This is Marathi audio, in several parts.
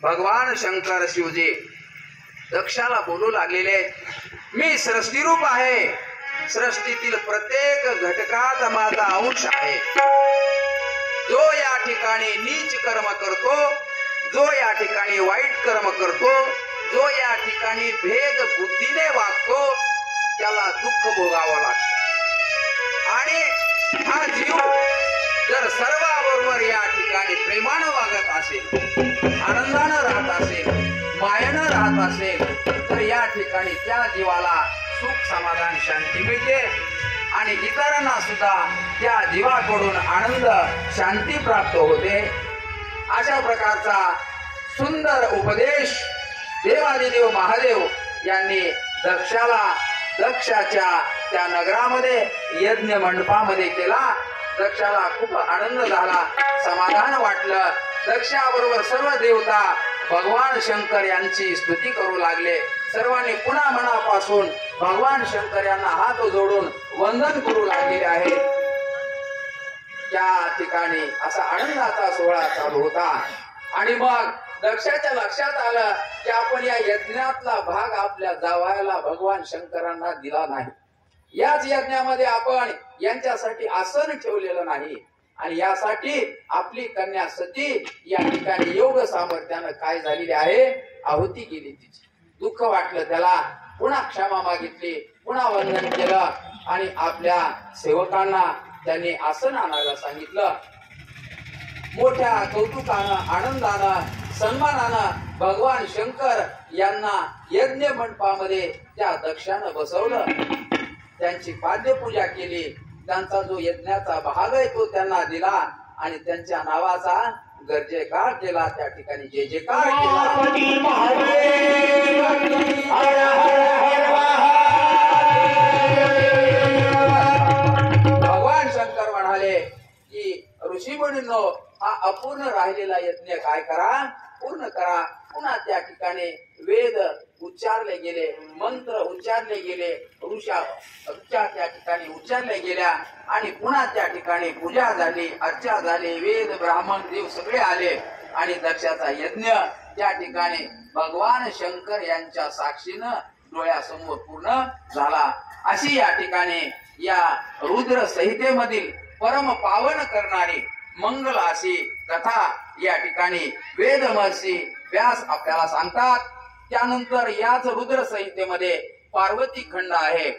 भगवान शंकर शिवजी दक्षाला बोलू लागलेले, मी सृष्टीरूप आहे, सृष्टीतील प्रत्येक घटकात माझा अंश आहे. जो या ठिकाणी नीच कर्म करतो, जो या ठिकाणी वाईट कर्म करतो, जो या ठिकाणी भेद बुद्धीने वागतो, त्याला दुःख भोगावं लागतं. आणि हा जीव जर सर्वांबरोबर या ठिकाणी प्रेमानं वागत असेल, आनंदानं राहत असेल, मायेनं राहत असेल, तर या ठिकाणी त्या जीवाला सुख समाधान शांती मिळते आणि इतरांना सुद्धा त्या जीवाकडून आनंद शांती प्राप्त होते. अशा प्रकारचा सुंदर उपदेश देवादिदेव महादेव यांनी दक्षाच्या त्या नगरामध्ये यज्ञ मंडपामध्ये केला. दक्षाला खूप आनंद झाला, समाधान वाटलं. दक्षाबरोबर सर्व देवता भगवान शंकर यांची स्तुती करू लागले. सर्वांनी पुन्हा मनापासून भगवान शंकर यांना हात जोडून वंदन करू लागलेले आहेत. त्या ठिकाणी असा आनंदाचा सोहळा चालू होता. आणि मग दक्षाच्या लक्षात आलं की आपण या यज्ञातला भाग आपल्या जावयाला भगवान शंकरांना दिला नाही. याच यज्ञामध्ये आपण यांच्यासाठी आसन ठेवलेलं नाही आणि यासाठी आपली कन्या सती या ठिकाणी योग सामर्थ्यानं काय झालेली आहे, आहुती गेली. तिची दुःख वाटलं त्याला. पुन्हा क्षमा मागितली, पुन्हा वंदन केलं आणि आपल्या सेवकांना त्यांनी आसन आणायला सांगितलं. मोठ्या कौतुकानं, आनंदानं, सन्मानानं भगवान शंकर यांना यज्ञ मंडपामध्ये त्या दक्षानं बसवलं. त्यांची पाद्यपूजा केली. त्यांचा जो यज्ञाचा भाग आहे तो त्यांना दिला आणि त्यांच्या नावाचा गरजेकार केला. त्या ठिकाणी जय जयकार केला. भगवान शंकर म्हणाले की ऋषीमुनींनो, हा अपूर्ण राहिलेला यज्ञ काय करा, पूर्ण करा. पुन्हा त्या ठिकाणी वेद उच्चारले गेले, मंत्र उच्चारले गेले, ऋषा त्या ठिकाणी उच्चारले गेल्या आणि पुन्हा त्या ठिकाणी पूजा झाली, अर्चा झाली, वेद ब्राह्मण देव सगळे आले आणि दक्षाचा यज्ञ त्या ठिकाणी भगवान शंकर यांच्या साक्षीनं डोळ्यासमोर पूर्ण झाला. अशी या ठिकाणी या रुद्र संहितेमधील परम पावन करणारी मंगल अशी कथा या ठिकाणी वेद महर्षी व्यास आपल्याला सांगतात. त्यानंतर याच रुद्र संहितेमध्ये पार्वती खंड आहे,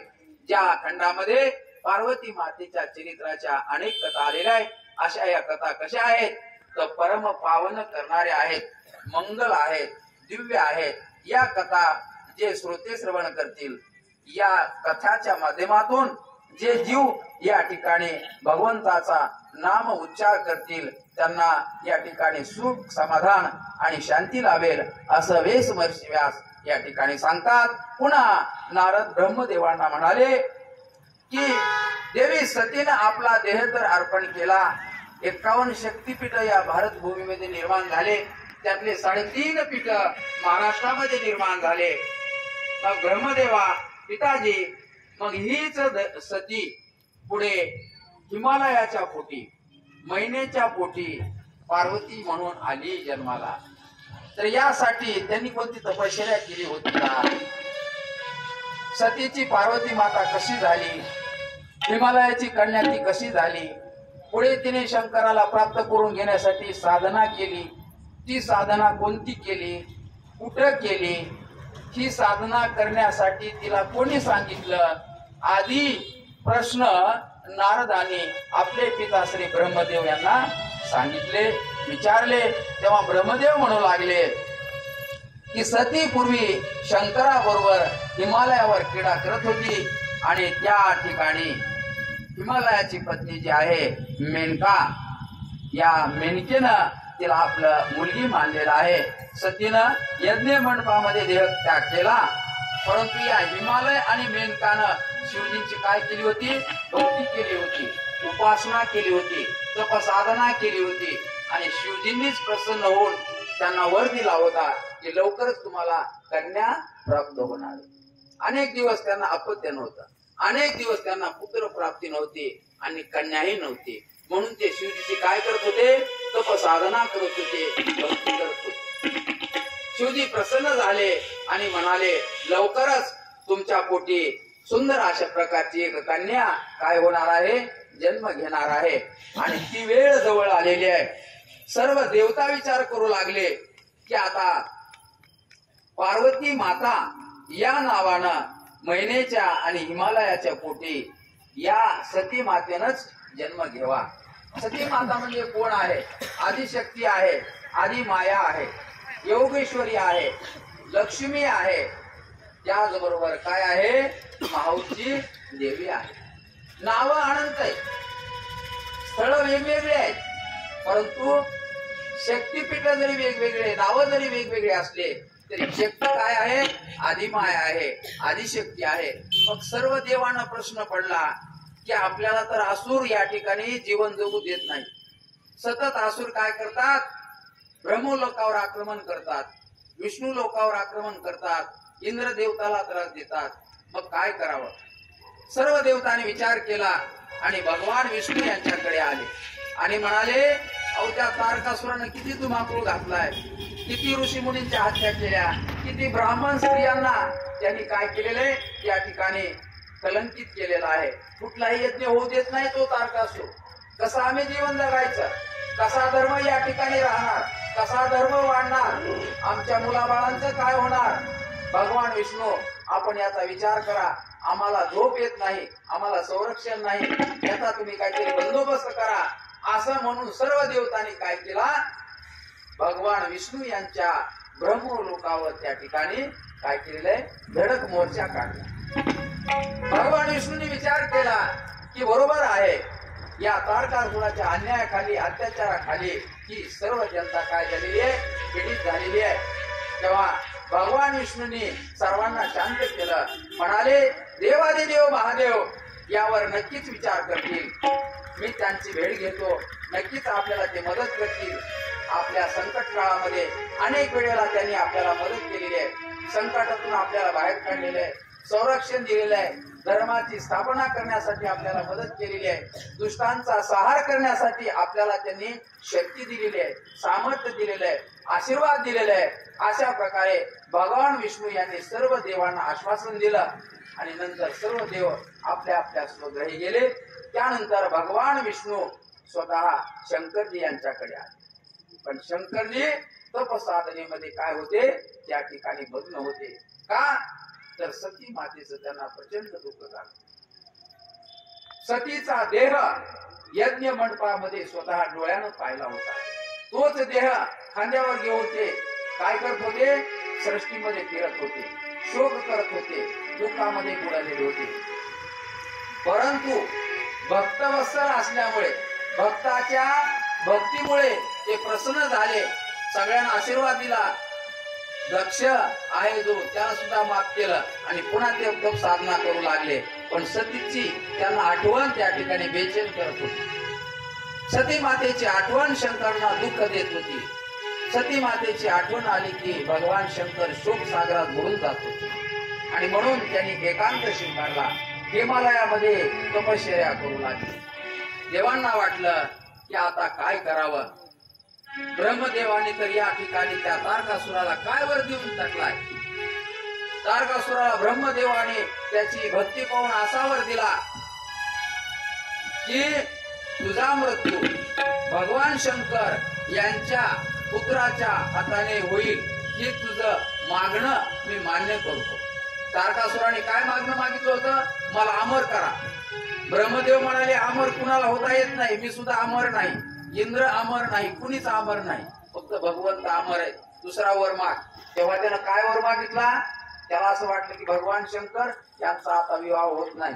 ज्या खंडामध्ये पार्वती मातेच्या चरित्राच्या अनेक कथा आलेल्या आहेत. अशा या कथा कशा आहेत तर परम पावन करणाऱ्या आहेत, मंगल आहेत, दिव्य आहेत. या कथा जे श्रोते श्रवण करतील, या कथाच्या माध्यमातून जे जीव या ठिकाणी भगवंताचा नाम उच्चार करतील, त्यांना या ठिकाणी सुख समाधान आणि शांती लाभेल असं वेस महर्षी व्यास या ठिकाणी सांगतात. पुन्हा नारद ब्रह्मदेवांना म्हणाले की देवी सतीनं आपला देह तर अर्पण केला. 51 शक्तीपीठ या भारत भूमीमध्ये निर्माण झाले. त्यातले 3.5 पीठ महाराष्ट्रामध्ये निर्माण झाले. मग ब्रह्मदेवा पिताजी, मग हीच सती पुढे हिमालयाच्या पोटी, महिन्याच्या पोटी पार्वती म्हणून आली जन्माला. तर यासाठी त्यांनी कोणती तपश्चर्या केली होती का? सतीची पार्वती माता कशी झाली, हिमालयाची कन्या ती कशी झाली, पुढे तिने शंकराला प्राप्त करून घेण्यासाठी साधना केली. ती साधना कोणती केली, कुठं केली, ही साधना करण्यासाठी तिला कोणी सांगितलं, आदी प्रश्न नारदाने आपले पिता श्री ब्रह्मदेव यांना सांगितले, विचारले. तेव्हा ब्रह्मदेव म्हणू लागले की सती पूर्वी शंकराबरोबर हिमालयावर क्रीडा करत होती आणि त्या ठिकाणी हिमालयाची पत्नी जी आहे मेनका, या मेनकेनं तिला आपलं मुलगी मानलेला आहे. सतीनं यज्ञ मंडपामध्ये देह त्याग केला, परंतु या हिमालय आणि मेनकानं शिवजींची काय केली होती, भक्ती केली होती, उपासना केली होती, तपसाधना केली होती आणि शिवजींनीच प्रसन्न होऊन त्यांना वर दिला होता की लवकरच तुम्हाला कन्या प्राप्त होणार. अनेक दिवस त्यांना अपत्य नव्हतं, अनेक दिवस त्यांना पुत्र प्राप्ती नव्हती आणि कन्याही नव्हती. म्हणून ते शिवजीची काय करत होते, तपसाधना करत होते, भक्ती करत होते. शिवजी प्रसन्न झाले आणि म्हणाले, लवकरच तुमच्या पोटी सुंदर अशा प्रकारची एक कन्या काय होणार आहे, जन्म घेणार आहे. आणि ती वेळ जवळ आलेली आहे. सर्व देवता विचार करू लागले की आता पार्वती माता या नावानं महिनेच्या आणि हिमालयाच्या पोटी या सती मातेनच जन्म घेवा. सती माता म्हणजे कोण आहे? आदिशक्ती आहे, आदि माया आहे, योगेश्वरी आहे, लक्ष्मी आहे, त्याचबरोबर काय आहे, माऊची देवी आहे. नाव अनंत आहे, स्थळ वेगवेगळे आहेत, परंतु शक्तीपीठ जरी वेगवेगळे, नाव जरी वेगवेगळे असले तरी शक्ती काय आहे, आदिमाया आहे, आदिशक्ती आहे. मग सर्व देवांना प्रश्न पडला की आपल्याला तर असुर या ठिकाणी जीवन जगू देत नाही. सतत असुर काय करतात, ब्रह्मलोकावर आक्रमण करतात, विष्णू लोकावर आक्रमण करतात, इंद्र देवताला त्रास देतात. मग काय करावं? सर्व देवतांनी विचार केला आणि भगवान विष्णू यांच्याकडे आले आणि म्हणाले, अहो त्या तारकासुरानं किती धुमाकूळ घातलाय, किती ऋषी मुनींच्या हत्या केल्या, किती ब्राह्मण स्त्रियांना त्यांनी काय केलेले या ठिकाणी कलंकित केलेला आहे. कुठलाही यज्ञ होऊ देत नाही तो तारकासुर. कसा आम्ही जीवन जगायचं, कसा धर्म या ठिकाणी राहणार, कसा धर्म वाढणार, आमच्या मुलाबाळांचं काय होणार? भगवान विष्णू, आपण याचा विचार करा. आम्हाला झोप येत नाही, आम्हाला संरक्षण नाही, याचा तुम्ही काहीतरी बंदोबस्त करा. असं म्हणून सर्व देवतांनी काय केला, भगवान विष्णू यांच्या ब्रह्मलोकावर त्या ठिकाणी काय केलेलं, धडक मोर्चा काढला. भगवान विष्णूंनी विचार केला की बरोबर आहे, या तारकासुराच्या अन्यायाखाली, अत्याचाराखाली ही सर्व जनता काय झालेली आहे, पीडित झालेली आहे. तेव्हा भगवान विष्णूंनी सर्वांना शांत केलं. म्हणाले, देवादिदेव महादेव यावर नक्कीच विचार करतील, मी त्यांची भेट घेतो, नक्कीच आपल्याला ते मदत करतील. आपल्या संकट काळामध्ये अनेक वेळेला त्यांनी आपल्याला मदत केलेली आहे, संकटातून आपल्याला बाहेर काढलेले आहे, संरक्षण दिलेलं आहे, धर्माची स्थापना करण्यासाठी आपल्याला मदत केलेली आहे, दुष्टांचा संहार करण्यासाठी आपल्याला त्यांनी शक्ती दिलेली आहे, सामर्थ्य दिलेलं आहे, आशीर्वाद दिलेला आहे. अशा प्रकारे भगवान विष्णू यांनी सर्व देवांना आश्वासन दिलं आणि नंतर सर्व देव आपल्या आपल्या स्वग्रही गेले. त्यानंतर भगवान विष्णू स्वतः शंकरजी यांच्याकडे आले. पण शंकरजी तपसाधनेमध्ये काय होते, त्या ठिकाणी भग्न होते. का तर सती मातेचं त्यांना प्रचंड दुःख झालं. सतीचा देह यज्ञ मंडपामध्ये स्वतः डोळ्यानं पाहिला होता. तोच देह खांद्यावर घेऊन ते काय करत होते, सृष्टीमध्ये फिरत होते, शोक करत होते, दुःखामध्ये बुडालेले होते. परंतु भक्तवत्सल असल्यामुळे, भक्ताच्या भक्तीमुळे ते प्रसन्न झाले, सगळ्यांना आशीर्वाद दिला. दक्ष आहे जो त्याला सुद्धा माफ केलं आणि पुन्हा ते तप साधना करू लागले. पण सतीची त्यांना आठवण त्या ठिकाणी बेचैन करत होती. सती मातेची आठवण शंकरांना दुःख देत होती. सती मातेची आठवण आली की भगवान शंकर शोक सागरात बुडून जात होते आणि म्हणून त्यांनी एकांत स्वीकारला, हिमालयामध्ये तपश्चर्या करू लागले. देवांना वाटलं की आता काय करावं. ब्रह्मदेवाने तर या ठिकाणी त्या तारकासुराला काय वर देऊन टाकलाय. तारकासुराला ब्रह्मदेवाने त्याची भक्ती पाहून असा वर दिला की तुझा मृत्यू भगवान शंकर यांच्या पुत्राच्या हाताने होईल, हे तुझं मागणं मी मान्य करतो. तारकासुराने काय मागणं मागितलं होतं, मला अमर करा. ब्रह्मदेव म्हणाले, अमर कुणाला होता येत नाही, मी सुद्धा अमर नाही, इंद्र अमर नाही, कुणीच अमर नाही, फक्त भगवंत अमर आहे, दुसरा वर माग. तेव्हा त्यानं काय वर मागितला, त्याला असं वाटलं की भगवान शंकर यांचा आता विवाह होत नाही.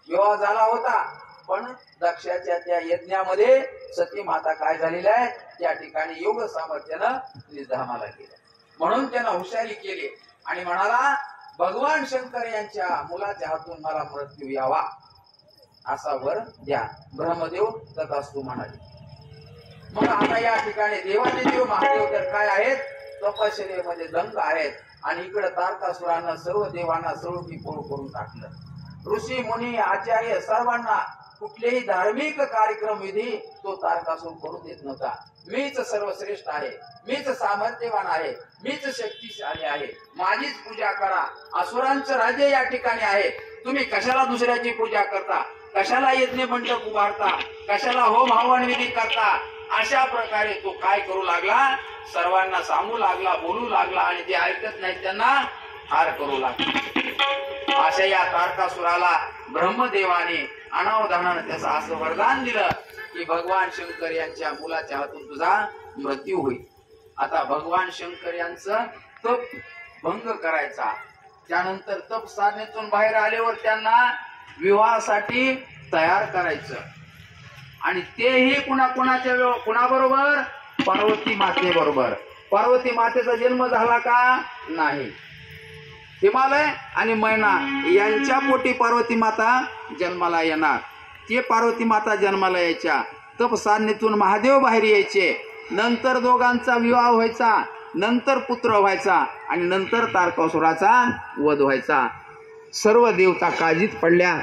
विवाह झाला होता पण दक्षाच्या त्या यज्ञामध्ये सती माता काय झालेल्या आहे, त्या ठिकाणी योग सामर्थ्यानं निधामाला गेल्या. म्हणून त्यानं हुशारी केली आणि म्हणाला, भगवान शंकर यांच्या मुलाच्या हातून मला मृत्यू यावा असा वर द्या. ब्रह्मदेव तथास्तु म्हणाले. मग आता या ठिकाणी देवादिदेव महादेव तर काय आहेत, तपश्चर्येमध्ये दंग आहेत आणि इकडे तारकासुरानं सर्व देवांना सर्व पिपोळ करून टाकलं. ऋषी मुनी आचार्य सर्वांना कुठलेही धार्मिक कार्यक्रम विधी तो तारकासुर करू देत नव्हता. मीच सर्वश्रेष्ठ आहे, मीच सामर्थ्यवान आहे, मीच शक्तिशाली आहे, माझीच पूजा करा. असुरांचं राज्य या ठिकाणी आहे. तुम्ही कशाला दुसऱ्याची पूजा करता, कशाला यज्ञ मंडप उभारता, कशाला होम हवन विधी करता. अशा प्रकारे तो काय करू लागला, सर्वांना सांगू लागला, बोलू लागला आणि जे ऐकत नाही त्यांना ठार करू लागला. अशा या तारकासुराला ब्रह्मदेवाने अनावधानाने त्याचं असं वरदान दिलं की भगवान शंकर यांच्या मुलाच्या हातून तुझा मृत्यू होईल. आता भगवान शंकर यांचं तप भंग करायचा. त्यानंतर तप साधनेतून बाहेर आल्यावर त्यांना विवाहासाठी तयार करायचं आणि तेही कुणाबरोबर, पार्वती मातेबरोबर. पार्वती मातेचा जन्म झाला का नाही, हिमालय आणि मैना यांच्या पोटी पार्वती माता जन्माला येणार. ते पार्वती माता जन्माला यायच्या, तप साधनेतून महादेव बाहेर यायचे, नंतर दोघांचा विवाह व्हायचा, नंतर पुत्र व्हायचा आणि नंतर तारकासुराचा वध व्हायचा. सर्व देवता काळजीत पडल्या,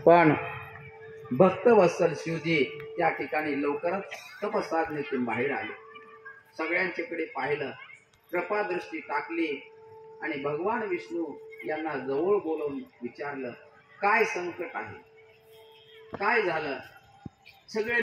पण भक्तवत्सल शिवजी त्या ठिकाणी लवकरच तप साधनेतून बाहेर आले. सगळ्यांच्याकडे पाहिलं, कृपादृष्टी टाकली आणि भगवान विष्णू यांना जवळ बोलवून विचारलं, काय संकट आहे, काय झालं. सगळे